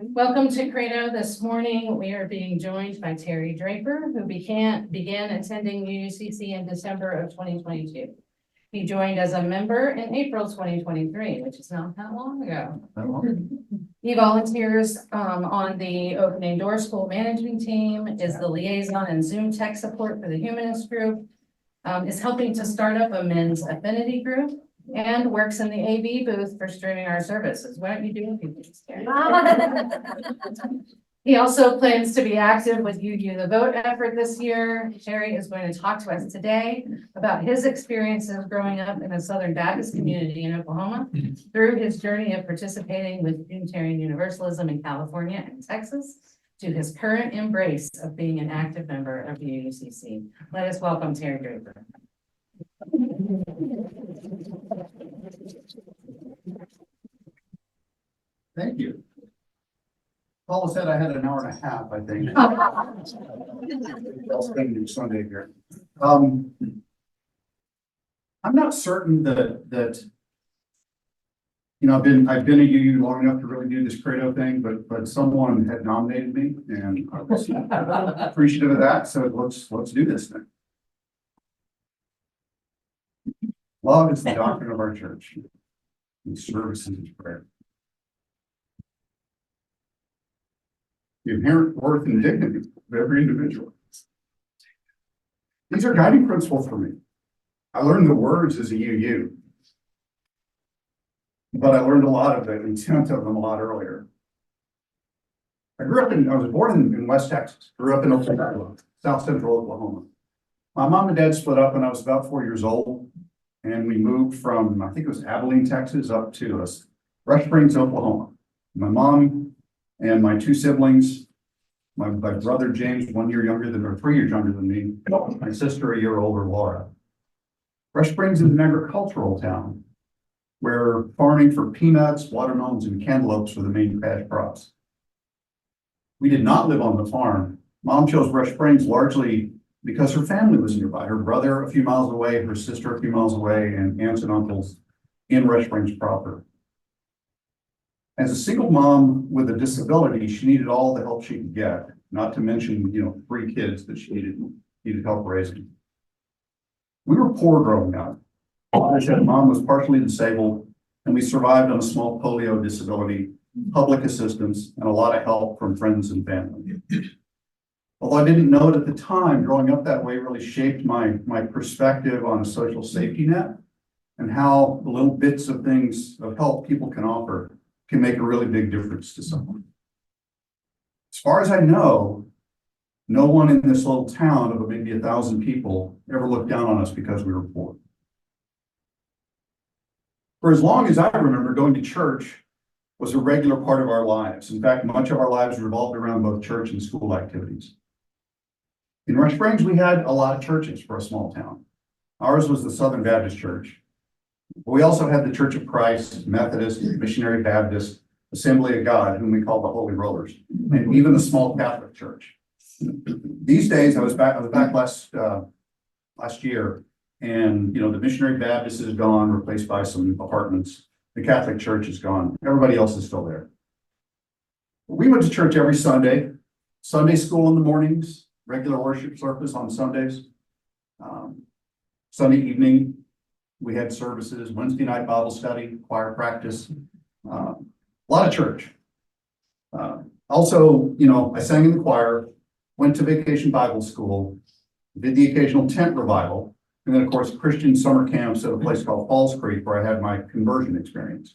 Welcome to Credo. This morning, we are being joined by Terry Draper, who began attending UUCC in December of 2022. He joined as a member in April 2023, which is not that long ago. He volunteers on the Opening Door School Management Team, is the Liaison and Zoom Tech support for the Humanist Group, is helping to start up a men's Affinity group, and works in the AV booth for streaming our services. Why don't you do a few things, Terry? He also plans to be active with UU the Vote effort this year. Terry is going to talk to us today about his experiences growing up in a Southern Baptist community in Oklahoma through his journey of participating with Unitarian Universalism in California and Texas to his current embrace of being an active member of UUCC. Let us welcome Terry Draper. Thank you. Paula said I had an hour and a half, I think. I'll spend Sunday here. I'm not certain that I've been a UU long enough to really do this Credo thing, but someone had nominated me, and I was appreciative of that. So let's do this thing. Love is the doctrine of our church, and service is prayer. The inherent worth and dignity of every individual. These are guiding principles for me. I learned the words as a UU, but I learned a lot of the intent of them a lot earlier. I was born in West Texas, grew up in Oklahoma, South Central Oklahoma. My mom and dad split up when I was about 4 years old, and we moved from, I think it was Abilene, Texas, up to Rush Springs, Oklahoma. My mom and my two siblings, my brother James, 1 year younger than, or 3 years younger than me, my sister a year older, Laura. Rush Springs is an agricultural town where farming for peanuts, watermelons, and cantaloupes were the main cash crops. We did not live on the farm. Mom chose Rush Springs largely because her family was nearby. Her brother a few miles away, her sister a few miles away, and aunts and uncles in Rush Springs proper. As a single mom with a disability, she needed all the help she could get, not to mention, 3 kids that she needed help raising. We were poor growing up. I said mom was partially disabled, and we survived on a small polio disability, public assistance, and a lot of help from friends and family. Although I didn't know it at the time, growing up that way really shaped my perspective on a social safety net and how the little bits of things of help people can offer can make a really big difference to someone. As far as I know, no one in this little town of maybe 1,000 people ever looked down on us because we were poor. For as long as I remember, going to church was a regular part of our lives. In fact, much of our lives revolved around both church and school activities. In Rush Springs, we had a lot of churches for a small town. Ours was the Southern Baptist Church. We also had the Church of Christ, Methodist, Missionary Baptist, Assembly of God, whom we call the Holy Rollers, and even the small Catholic Church. These days, I was back last year, and the Missionary Baptist is gone, replaced by some apartments. The Catholic Church is gone. Everybody else is still there. We went to church every Sunday, Sunday school in the mornings, regular worship service on Sundays. Sunday evening, we had services, Wednesday night Bible study, choir practice, a lot of church. Also, I sang in the choir, went to vacation Bible school, did the occasional tent revival, and then, of course, Christian summer camps at a place called Falls Creek, where I had my conversion experience.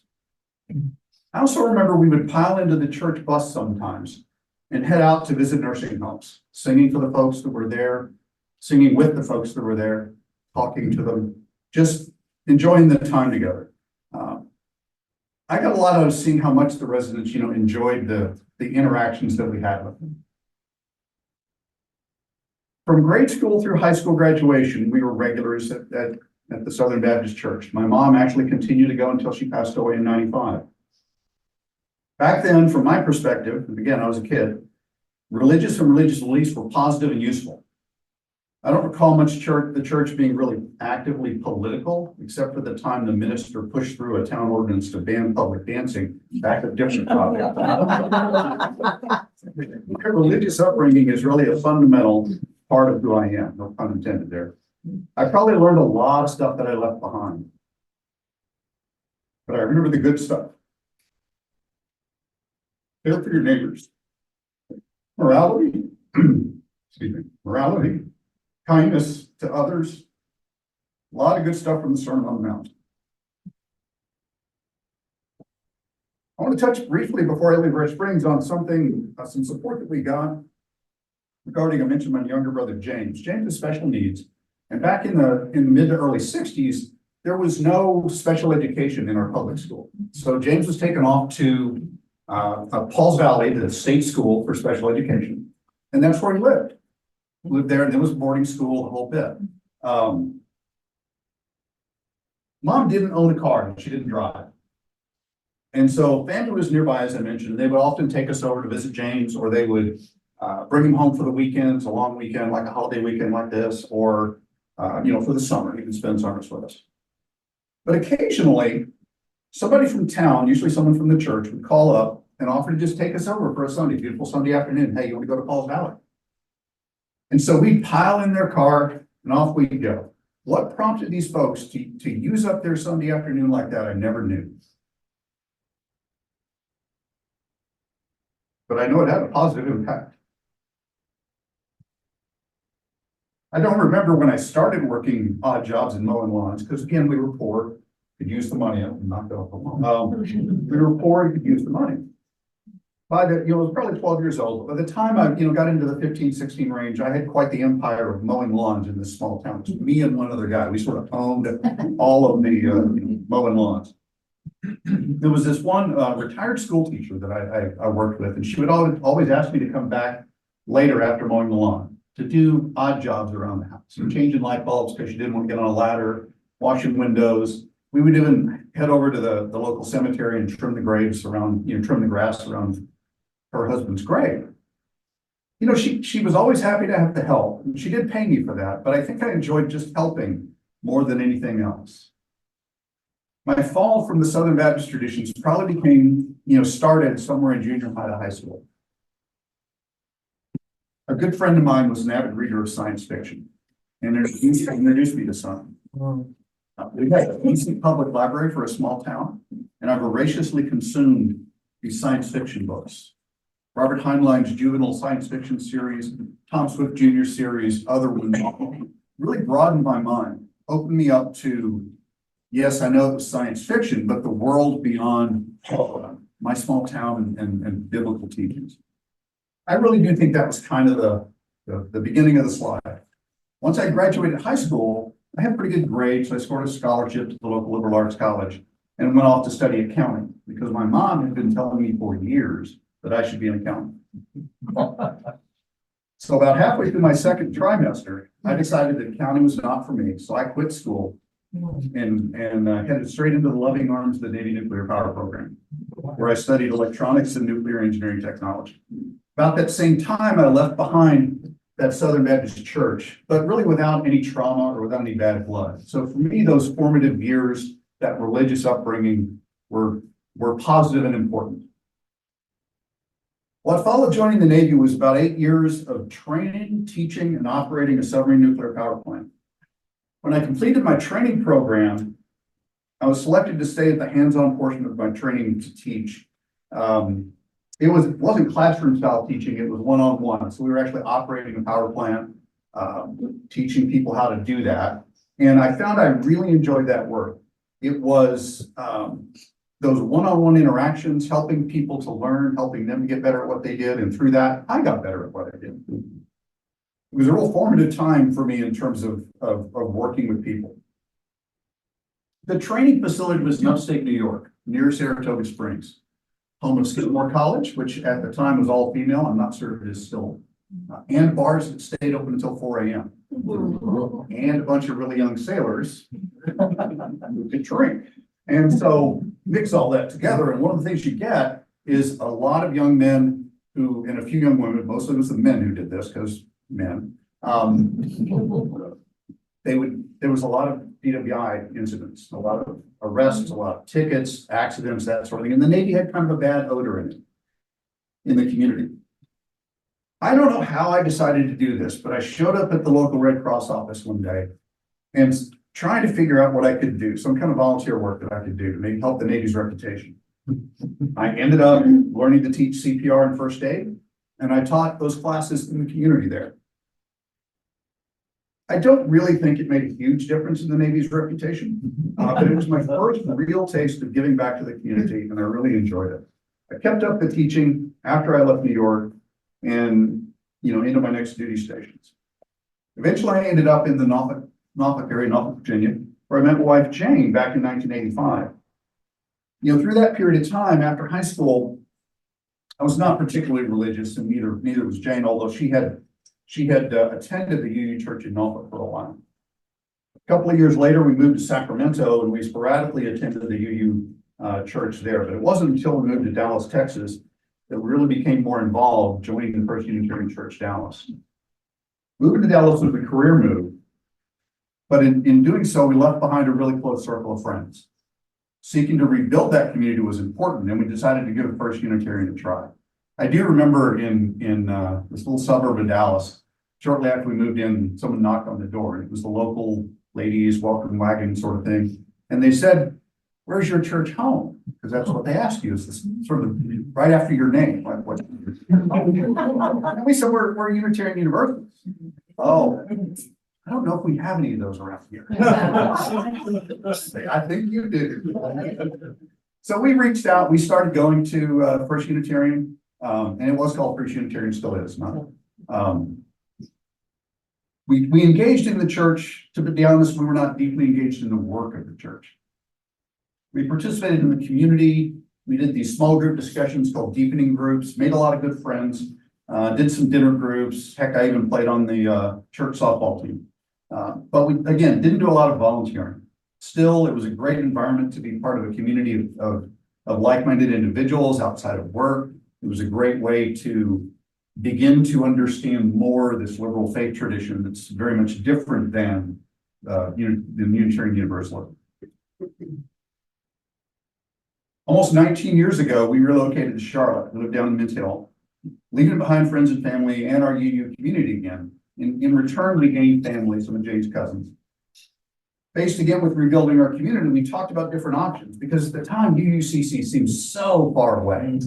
I also remember we would pile into the church bus sometimes and head out to visit nursing homes, singing for the folks that were there, singing with the folks that were there, talking to them, just enjoying the time together. I got a lot out of seeing how much the residents, enjoyed the interactions that we had with them. From grade school through high school graduation, we were regulars at the Southern Baptist Church. My mom actually continued to go until she passed away in '95. Back then, from my perspective, and again, I was a kid, religious and religious beliefs were positive and useful. I don't recall much the church being really actively political, except for the time the minister pushed through a town ordinance to ban public dancing. Back of different topic. My religious upbringing is really a fundamental part of who I am, no pun intended there. I probably learned a lot of stuff that I left behind. But I remember the good stuff. Care for your neighbors. Morality, excuse me, morality, kindness to others. A lot of good stuff from the Sermon on the Mount. I want to touch briefly before I leave Red Springs on something, some support that we got regarding, I mentioned my younger brother, James. James has special needs. And back in the mid to early 60s, there was no special education in our public school. So James was taken off to Pauls Valley, the state school for special education. And that's where he lived. Lived there, and it was boarding school, the whole bit. Mom didn't own a car, she didn't drive. And so family was nearby, as I mentioned. They would often take us over to visit James, or they would bring him home for the weekends, a long weekend, like a holiday weekend like this, or for the summer, he would spend summers with us. But occasionally, somebody from town, usually someone from the church, would call up and offer to just take us over for a Sunday, beautiful Sunday afternoon. Hey, you want to go to Pauls Valley? And so we'd pile in their car and off we'd go. What prompted these folks to use up their Sunday afternoon like that, I never knew. But I know it had a positive impact. I don't remember when I started working odd jobs in mowing lawns, because again, we were poor, could use the money up and knock it off the lawn. We were poor and could use the money. By the, I was probably 12 years old. By the time I, got into the 15, 16 range, I had quite the empire of mowing lawns in this small town. It was me and one other guy. We sort of owned all of the mowing lawns. There was this one retired school teacher that I worked with, and she would always ask me to come back later after mowing the lawn to do odd jobs around the house, changing light bulbs because she didn't want to get on a ladder, washing windows. We would even head over to the local cemetery and trim the graves around, trim the grass around her husband's grave. She was always happy to have the help, and she did pay me for that, but I think I enjoyed just helping more than anything else. My fall from the Southern Baptist traditions probably became, started somewhere in junior high to high school. A good friend of mine was an avid reader of science fiction, and introduced me to some. We had a decent public library for a small town, and I voraciously consumed these science fiction books. Robert Heinlein's juvenile science fiction series, Tom Swift Jr. series, other ones, really broadened my mind, opened me up to, yes, I know it was science fiction, but the world beyond my small town and biblical teachings. I really do think that was kind of the beginning of the slide. Once I graduated high school, I had pretty good grades, so I scored a scholarship to the local liberal arts college and went off to study accounting because my mom had been telling me for years that I should be an accountant. So about halfway through my second trimester, I decided that accounting was not for me, so I quit school and headed straight into the loving arms of the Navy nuclear power program, where I studied electronics and nuclear engineering technology. About that same time, I left behind that Southern Baptist church, but really without any trauma or without any bad blood. So for me, those formative years, that religious upbringing were positive and important. What followed joining the Navy was about 8 years of training, teaching, and operating a submarine nuclear power plant. When I completed my training program, I was selected to stay at the hands-on portion of my training to teach. It wasn't classroom style teaching, it was one-on-one. So we were actually operating a power plant, teaching people how to do that. And I found I really enjoyed that work. It was those one-on-one interactions, helping people to learn, helping them to get better at what they did. And through that, I got better at what I did. It was a real formative time for me in terms of working with people. The training facility was in upstate New York, near Saratoga Springs, home of Skidmore College, which at the time was all female. I'm not sure if it is still, and bars that stayed open until 4 a.m. And a bunch of really young sailors who could drink. And so mix all that together. And one of the things you get is a lot of young men who, and a few young women, mostly it was the men who did this because men, There was a lot of DWI incidents, a lot of arrests, a lot of tickets, accidents, that sort of thing. And the Navy had kind of a bad odor in it, in the community. I don't know how I decided to do this, but I showed up at the local Red Cross office one day and trying to figure out what I could do, some kind of volunteer work that I could do to maybe help the Navy's reputation. I ended up learning to teach CPR and first aid, and I taught those classes in the community there. I don't really think it made a huge difference in the Navy's reputation, but it was my first real taste of giving back to the community, and I really enjoyed it. I kept up the teaching after I left New York and, into my next duty stations. Eventually, I ended up in the Norfolk area, Norfolk, Virginia, where I met my wife, Jane, back in 1985. Through that period of time after high school, I was not particularly religious, and neither was Jane, although she had attended the UU Church in Norfolk for a while. A couple of years later, we moved to Sacramento, and we sporadically attended the UU church there. But it wasn't until we moved to Dallas, Texas, that we really became more involved, joining the First Unitarian Church Dallas. Moving to Dallas was a career move, but in doing so, we left behind a really close circle of friends. Seeking to rebuild that community was important, and we decided to give the First Unitarian a try. I do remember in this little suburb of Dallas, shortly after we moved in, someone knocked on the door. It was the local ladies welcome wagon sort of thing. And they said, "Where's your church home?" Because that's what they ask you, is this sort of right after your name. Like, what? And we said, we're Unitarian Universalists. Oh, I don't know if we have any of those around here. I think you do. So we reached out, we started going to First Unitarian. And it was called First Unitarian, still is not. We engaged in the church. To be honest, we were not deeply engaged in the work of the church. We participated in the community. We did these small group discussions called deepening groups, made a lot of good friends, did some dinner groups. Heck, I even played on the church softball team. But we, again, didn't do a lot of volunteering. Still, it was a great environment to be part of a community of like-minded individuals outside of work. It was a great way to begin to understand more this liberal faith tradition that's very much different than the Unitarian Universalism. Almost 19 years ago, we relocated to Charlotte. We lived down in Mint Hill, leaving behind friends and family and our UU community again. In return, we gained family, some of Jane's cousins. Faced again with rebuilding our community, we talked about different options because at the time UUCC seemed so far away.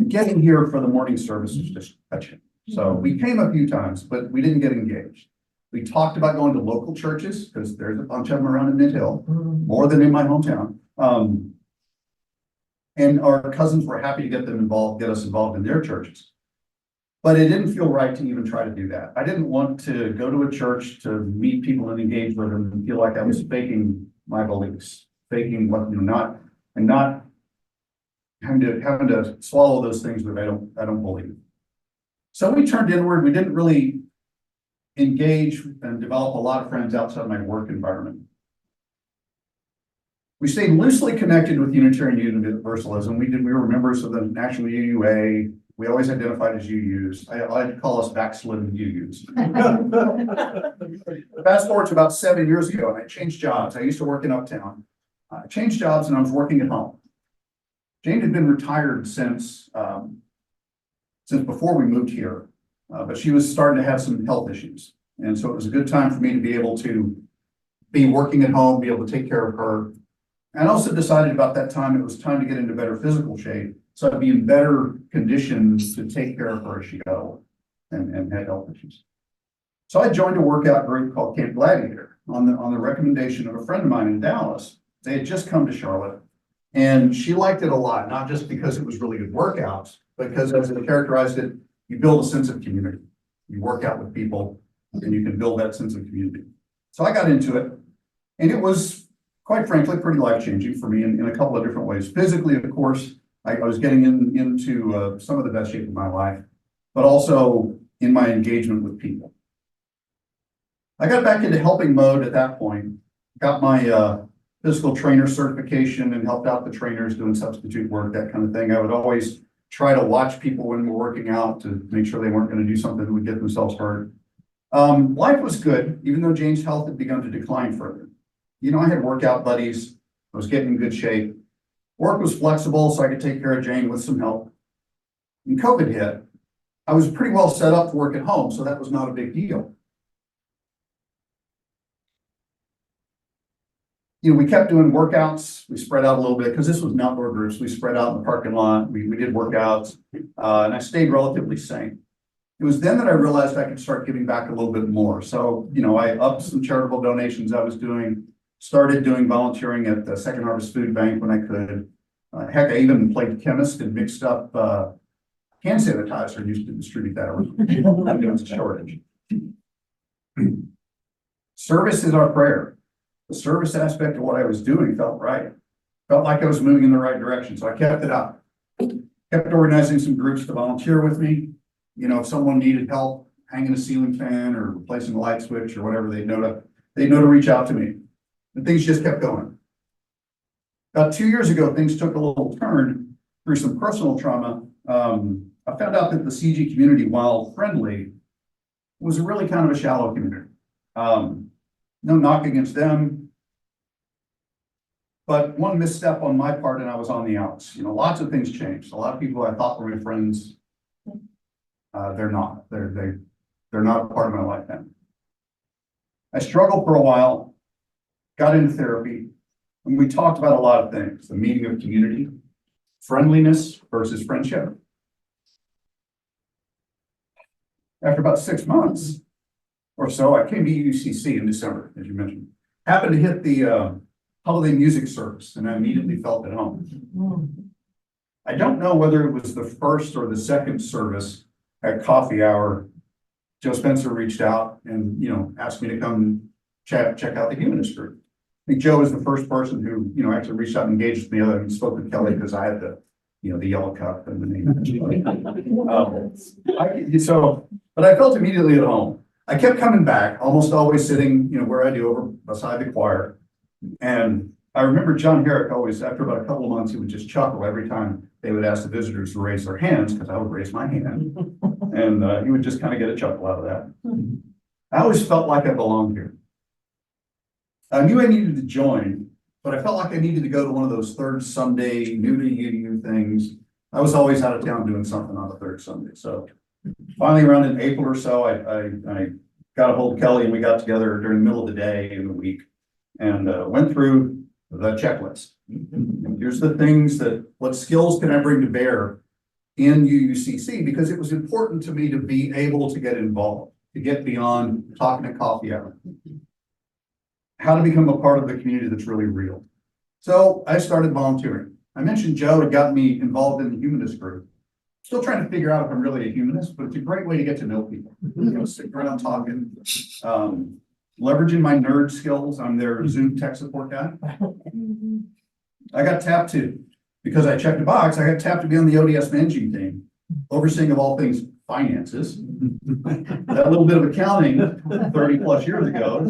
Getting here for the morning service was just touching. So we came a few times, but we didn't get engaged. We talked about going to local churches because there's a bunch of them around in Mint Hill, more than in my hometown. And our cousins were happy to get us involved in their churches. But it didn't feel right to even try to do that. I didn't want to go to a church to meet people and engage with them and feel like I was faking my beliefs, faking what, not having to swallow those things that I don't believe. So we turned inward. We didn't really engage and develop a lot of friends outside my work environment. We stayed loosely connected with Unitarian Universalism. We were members of the National UUA. We always identified as UUs. I like to call us backslidden UUs. Fast forward to about 7 years ago, and I changed jobs. I used to work in Uptown. I changed jobs, and I was working at home. Jane had been retired since before we moved here, but she was starting to have some health issues. And so it was a good time for me to be able to be working at home, be able to take care of her. And I also decided about that time it was time to get into better physical shape, so I'd be in better conditions to take care of her as she got older and had health issues. So I joined a workout group called Camp Gladiator on the recommendation of a friend of mine in Dallas. They had just come to Charlotte, and she liked it a lot, not just because it was really good workouts, but because, as they characterized it, you build a sense of community. You work out with people, and you can build that sense of community. So I got into it, and it was, quite frankly, pretty life-changing for me in a couple of different ways. Physically, of course, I was getting into some of the best shape of my life, but also in my engagement with people. I got back into helping mode at that point, got my physical trainer certification and helped out the trainers doing substitute work, that kind of thing. I would always try to watch people when we're working out to make sure they weren't going to do something that would get themselves hurt. Life was good, even though Jane's health had begun to decline further. You know, I had workout buddies. I was getting in good shape. Work was flexible, so I could take care of Jane with some help. When COVID hit, I was pretty well set up to work at home, so that was not a big deal. You know, we kept doing workouts. We spread out a little bit because this was an outdoor group. So we spread out in the parking lot. We did workouts, and I stayed relatively sane. It was then that I realized I could start giving back a little bit more. So, you know, I upped some charitable donations I was doing, started doing volunteering at the Second Harvest Food Bank when I could. Heck, I even played chemist and mixed up hand sanitizer and used to distribute that around. There was a shortage. Service is our prayer. The service aspect of what I was doing felt right. Felt like I was moving in the right direction, so I kept it up. Kept organizing some groups to volunteer with me. You know, if someone needed help hanging a ceiling fan or replacing a light switch or whatever, they'd know to reach out to me. And things just kept going. About 2 years ago, things took a little turn through some personal trauma. I found out that the CG community, while friendly, was really kind of a shallow community. No knock against them, but one misstep on my part and I was on the outs. You know, lots of things changed. A lot of people I thought were my friends, they're not. They're not a part of my life now. I struggled for a while, got into therapy, and we talked about a lot of things. The meaning of community, friendliness versus friendship. After about 6 months or so, I came to UUCC in December, as you mentioned. Happened to hit the holiday music service, and I immediately felt at home. I don't know whether it was the first or the second service at coffee hour. Joe Spencer reached out and, you know, asked me to come check out the Humanist Group. I think Joe was the first person who, you know, actually reached out and engaged with me other than spoke with Kelly because I had the, you know, the yellow cup and the name. But I felt immediately at home. I kept coming back, almost always sitting, you know, where I do over beside the choir. And I remember John Herrick always, after about a couple of months, he would just chuckle every time they would ask the visitors to raise their hands, because I would raise my hand. And he would just kind of get a chuckle out of that. I always felt like I belonged here. I knew I needed to join, but I felt like I needed to go to one of those third Sunday, new to UU things. I was always out of town doing something on the third Sunday. So finally around in April or so, I got a hold of Kelly and we got together during the middle of the day in the week and went through the checklist. And here's the things that, what skills can I bring to bear in UUCC? Because it was important to me to be able to get involved, to get beyond talking at coffee hour. How to become a part of the community that's really real. So I started volunteering. I mentioned Joe had gotten me involved in the Humanist Group. Still trying to figure out if I'm really a humanist, but it's a great way to get to know people. You know, sitting around talking, leveraging my nerd skills. I'm their Zoom tech support guy. I got tapped to, because I checked the box, I got tapped to be on the ODS managing team, overseeing of all things finances. That little bit of accounting 30 plus years ago,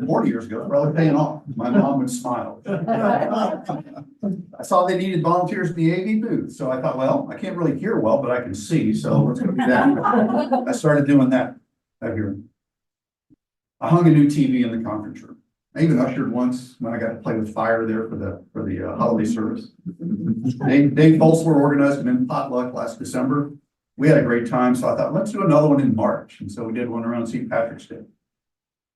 40 years ago, probably paying off. My mom would smile. I saw they needed volunteers in the AV booth. So I thought, well, I can't really hear well, but I can see. So let's go do that. I started doing that out here. I hung a new TV in the conference room. I even ushered once when I got to play with fire there for the holiday service. Dave Bolsler organized an potluck last December. We had a great time, so I thought, let's do another one in March. And so we did one around St. Patrick's Day.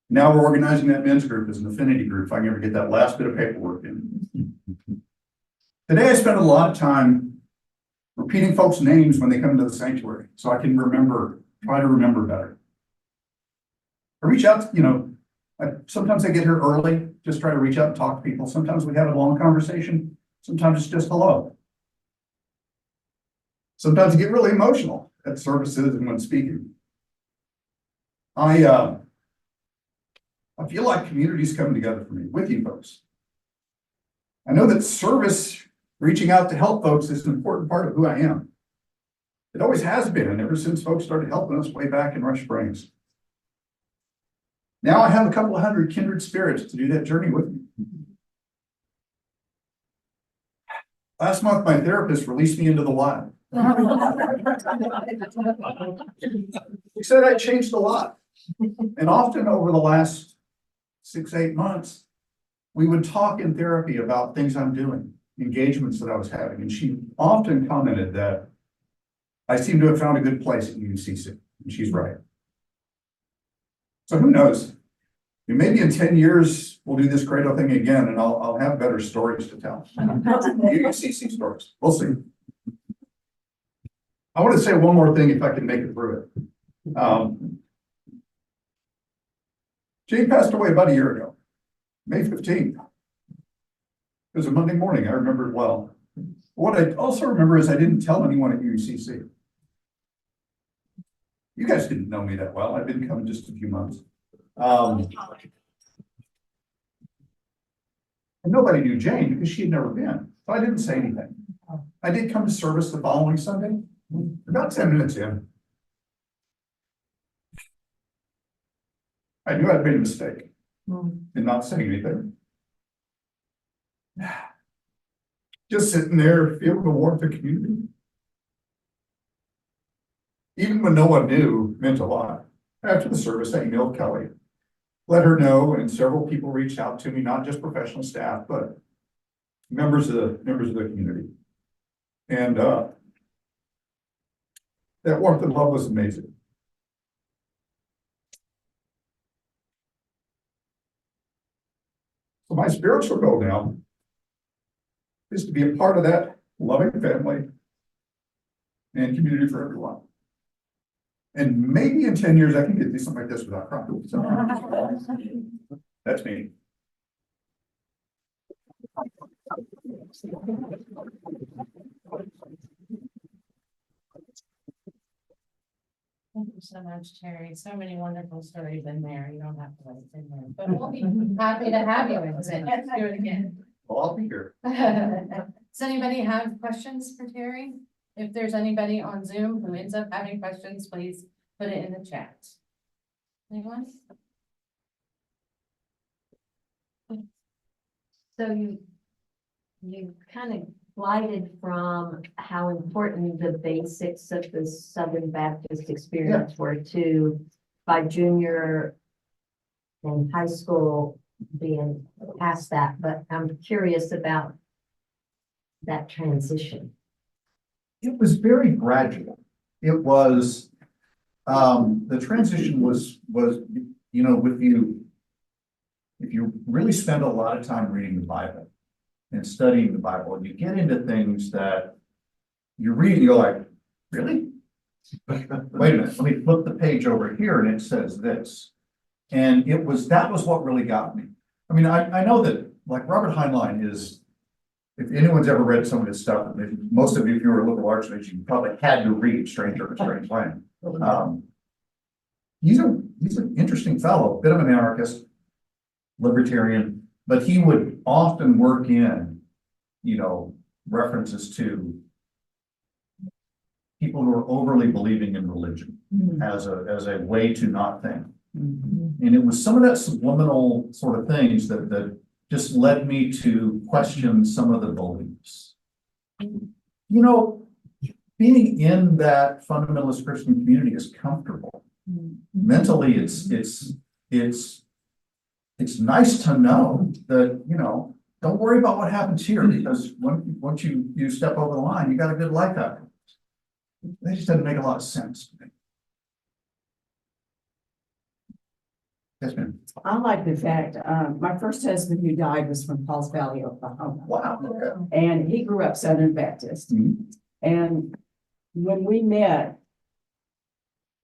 Now we're organizing that men's group as an affinity group, if I can ever get that last bit of paperwork in. Today, I spend a lot of time repeating folks' names when they come into the sanctuary, so I can try to remember better. I reach out, you know, sometimes I get here early, just try to reach out and talk to people. Sometimes we have a long conversation. Sometimes it's just hello. Sometimes I get really emotional at services and when speaking. I feel like community's coming together for me with you folks. I know that service, reaching out to help folks, is an important part of who I am. It always has been, and ever since folks started helping us way back in Rush Springs. Now I have a couple of hundred kindred spirits to do that journey with me. Last month, my therapist released me into the wild. He said I changed a lot. And often over the last 6, 8 months, we would talk in therapy about things I'm doing, engagements that I was having, and she often commented that I seem to have found a good place at UUCC, and she's right. So who knows? Maybe in 10 years, we'll do this Credo thing again, and I'll have better stories to tell. UUCC stories. We'll see. I want to say one more thing if I can make it through it. Jane passed away about a year ago, May 15th. It was a Monday morning. I remember it well. What I also remember is I didn't tell anyone at UUCC. You guys didn't know me that well. I've been coming just a few months. And nobody knew Jane because she had never been. So I didn't say anything. I did come to service the following Sunday, about 10 minutes in. I knew I'd made a mistake in not saying anything. Just sitting there, feeling the warmth of community. Even when no one knew, meant a lot. After the service, I emailed Kelly, let her know, and several people reached out to me, not just professional staff, but members of the community. And that warmth and love was amazing. So my spiritual goal now is to be a part of that loving family and community for everyone. And maybe in 10 years, I can get do something like this without crying. So, that's me. Thank you so much, Terry. So many wonderful stories in there. You don't have to wait in there, but we'll be happy to have you in it. Let's do it again. Well, I'll be here. Does anybody have questions for Terry? If there's anybody on Zoom who ends up having questions, please put it in the chat. Anyone? So you kind of glided from how important the basics of the Southern Baptist experience were to by junior and high school being past that, but I'm curious about that transition. It was very gradual. It was, the transition was, you know, if you really spend a lot of time reading the Bible and studying the Bible, you get into things that you read and you're like, really? Wait a minute, let me flip the page over here and it says this. And that was what really got me. I mean, I know that like Robert Heinlein is, if anyone's ever read some of his stuff, most of you, if you were a liberal arts major, you probably had to read Stranger in a Strange Land. He's an interesting fellow, a bit of an anarchist, libertarian, but he would often work in, you know, references to people who are overly believing in religion as a way to not think. And it was some of that subliminal sort of things that just led me to question some of the beliefs. You know, being in that fundamentalist Christian community is comfortable. Mentally, it's nice to know that, you know, don't worry about what happens here, because once you step over the line, you got a good life afterwards. That just doesn't make a lot of sense to me. Yes, ma'am. I like the fact, my first husband who died was from Pauls Valley, Oklahoma. Wow. Okay. And he grew up Southern Baptist. Mhm. And when we met,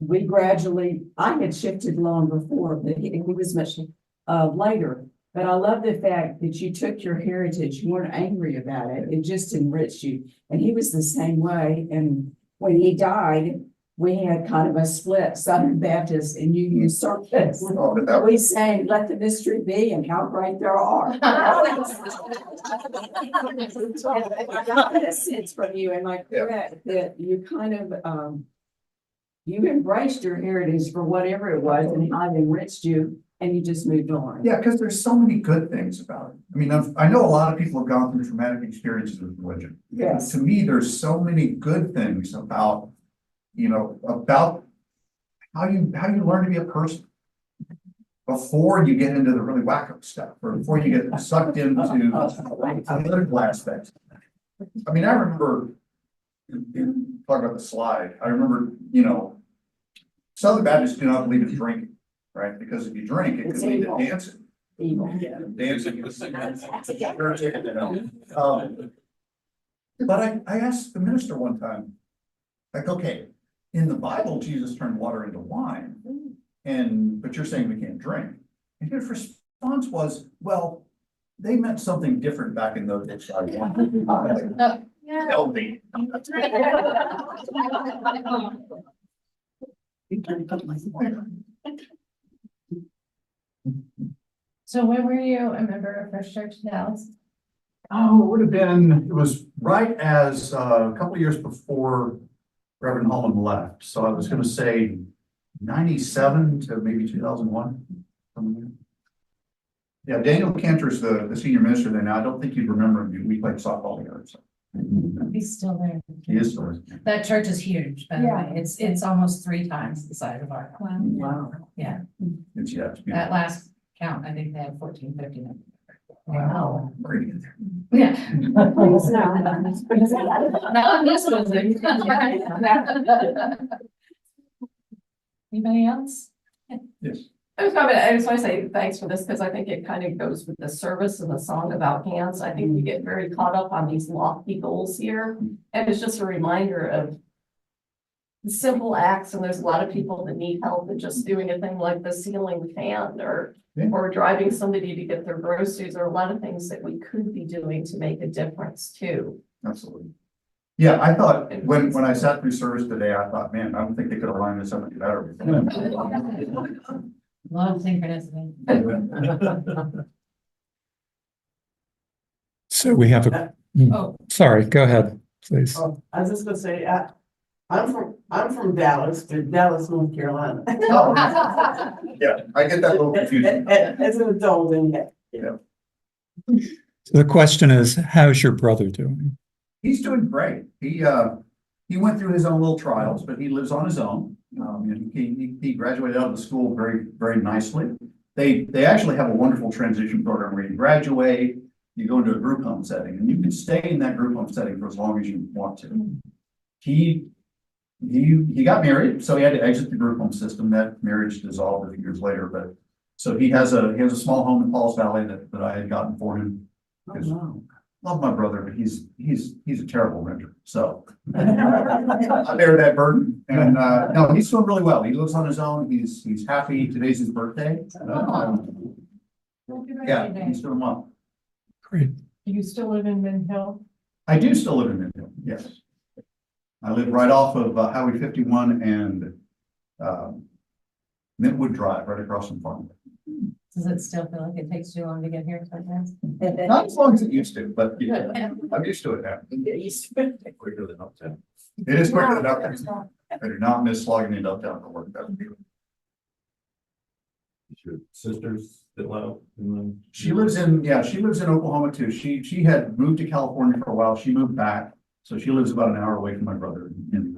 we gradually, I had shifted long before, but he was much later. But I love the fact that you took your heritage, you weren't angry about it, it just enriched you. And he was the same way. And when he died, we had kind of a split, Southern Baptist and UUCC. Oh, that We sang, let the mystery be and how great there are. I got a sense from you, and like, correct, that you kind of, you embraced your heritage for whatever it was, and I've enriched you, and you just moved on. Yeah, because there's so many good things about it. I mean, I know a lot of people have gone through traumatic experiences with religion. Yes. To me, there's so many good things about, you know, about how you learn to be a person. before you get into the really wacko stuff, or before you get sucked into political aspects. I mean, I remember, talk about the slide, I remember, Southern Baptists do not believe in drinking, right? Because if you drink, it It's can lead to evil. dancing. Dancing. But I asked the minister one time, like, okay, in the Bible, Jesus turned water into wine, but you're saying we can't drink. And his response was, well, they meant something different back in those days. Tell me. So when were you a member of First Church Dallas? Oh, it was right as a couple of years before Reverend Holman left. So I was gonna say 97 to maybe 2001. Yeah, Daniel Cantor's the senior minister there now. I don't think you'd remember him. We played softball together. So He's still there. he is still. That church is huge, by the Yeah. way. It's almost 3 times the size of our. Wow. Yeah, It's at beautiful. last count, I think they had 14, 15 members. Wow. Very good there. Yeah. Please no. No, this was it. Anybody else? Yes. I just want to say thanks for this because I think it kind of goes with the service and the song about hands. I think we get very caught up on these lofty goals here. And it's just a reminder of the simple acts. And there's a lot of people that need help in just doing a thing like the ceiling fan or driving somebody to get their groceries, or a lot of things that we could be doing to make a difference too. Absolutely. Yeah, I thought when I sat through service today, I thought, man, I don't think they could have lined this up any better. Love synchronicity. So we have a, Oh. sorry, go ahead, please. Oh, I was just gonna say, I'm from Dallas, Dallas, North Carolina. Yeah, I get that little confusing. As an adult, and So the question is, how's your brother doing? He's doing great. He went through his own little trials, but he lives on his own. And he graduated out of the school very, very nicely. They actually have a wonderful transition program where you graduate, you go into a group home setting, and you can stay in that group home setting for as long as you want to. He got married, so he had to exit the group home system. That marriage dissolved a few years later, but so he has a small home in Pauls Valley that I had gotten for him. Because love my brother, but he's a terrible renter. So I bear that burden. And no, he's doing really well. He lives on his own. He's happy. Today's his birthday. Yeah, he's doing well. Great. Do you still live in Mint Hill? I do still live in Midville, yes. I live right off of Highway 51 and Mintwood Drive, right across from Farm. Does it still feel like it takes too long to get here sometimes? Not as long as it used to, but yeah, I'm used to it now. quicker than uptown. It is quicker than uptown. I do not miss logging into uptown for work. That would be. Your sister's still out? She lives in Oklahoma too. She had moved to California for a while. She moved back. So she lives about an hour away from my brother in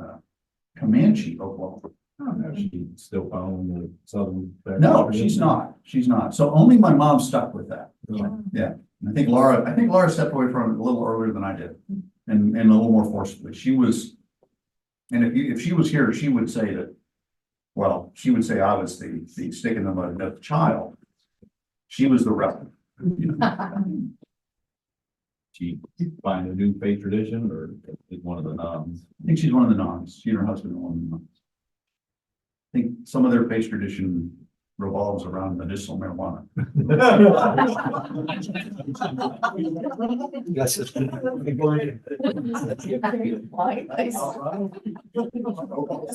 Comanche, Oklahoma. Oh, no, she still following the southern. No, she's not. She's not. So only my mom stuck with that. Yeah. And I think Laura stepped away from it a little earlier than I did and a little more forcibly. She was, and if she was here, she would say that, well, she would say I was the stick in the mud child. She was the rebel. You know? She find a new faith tradition or is one of the noms? I think she's one of the nuns. She and her husband are one of the nuns. I think some of their faith tradition revolves around medicinal marijuana. Yes. It's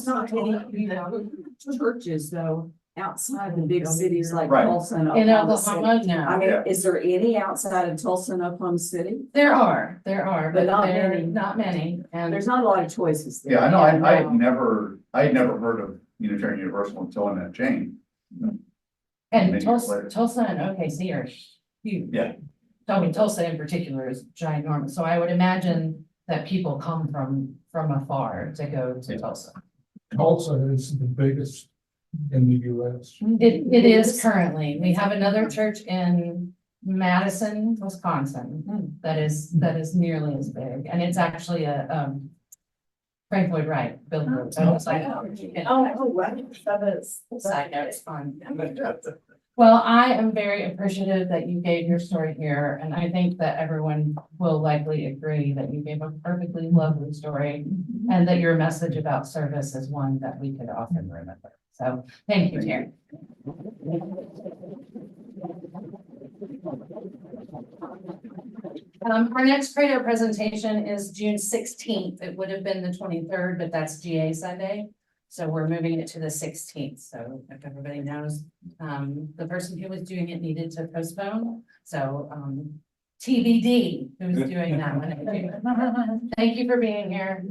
not any, churches though, outside the big cities like Right. Tulsa and In Oklahoma City. Oklahoma, I no. mean, is there any outside of Tulsa and Oklahoma City? There are, but But not they're many. not many. And There's not a lot of choices there. Yeah, I know. I Yeah, had never heard of Unitarian Universal until I met Jane. and Many years Tulsa, later. Tulsa and OKC are huge. Yeah. I mean, Tulsa in particular is ginormous. So I would imagine that people come from afar to go to Yeah. Tulsa. Tulsa is the biggest In the US. It is currently. We have another church in Madison, Wisconsin, that is nearly as big, and it's actually a, Frank Lloyd Wright built it. So it's like, wow. that is. Side note, it's fun. Well, I am very appreciative that you gave your story here, and I think that everyone will likely agree that you gave a perfectly lovely story, and that your message about service is one that we could often remember. So, thank you, Terry. Our next Credo presentation is June 16th. It would have been the 23rd, but that's GA Sunday. So we're moving it to the 16th. So if everybody knows, the person who was doing it needed to postpone. So, TBD, who's doing that one. Thank you for being here.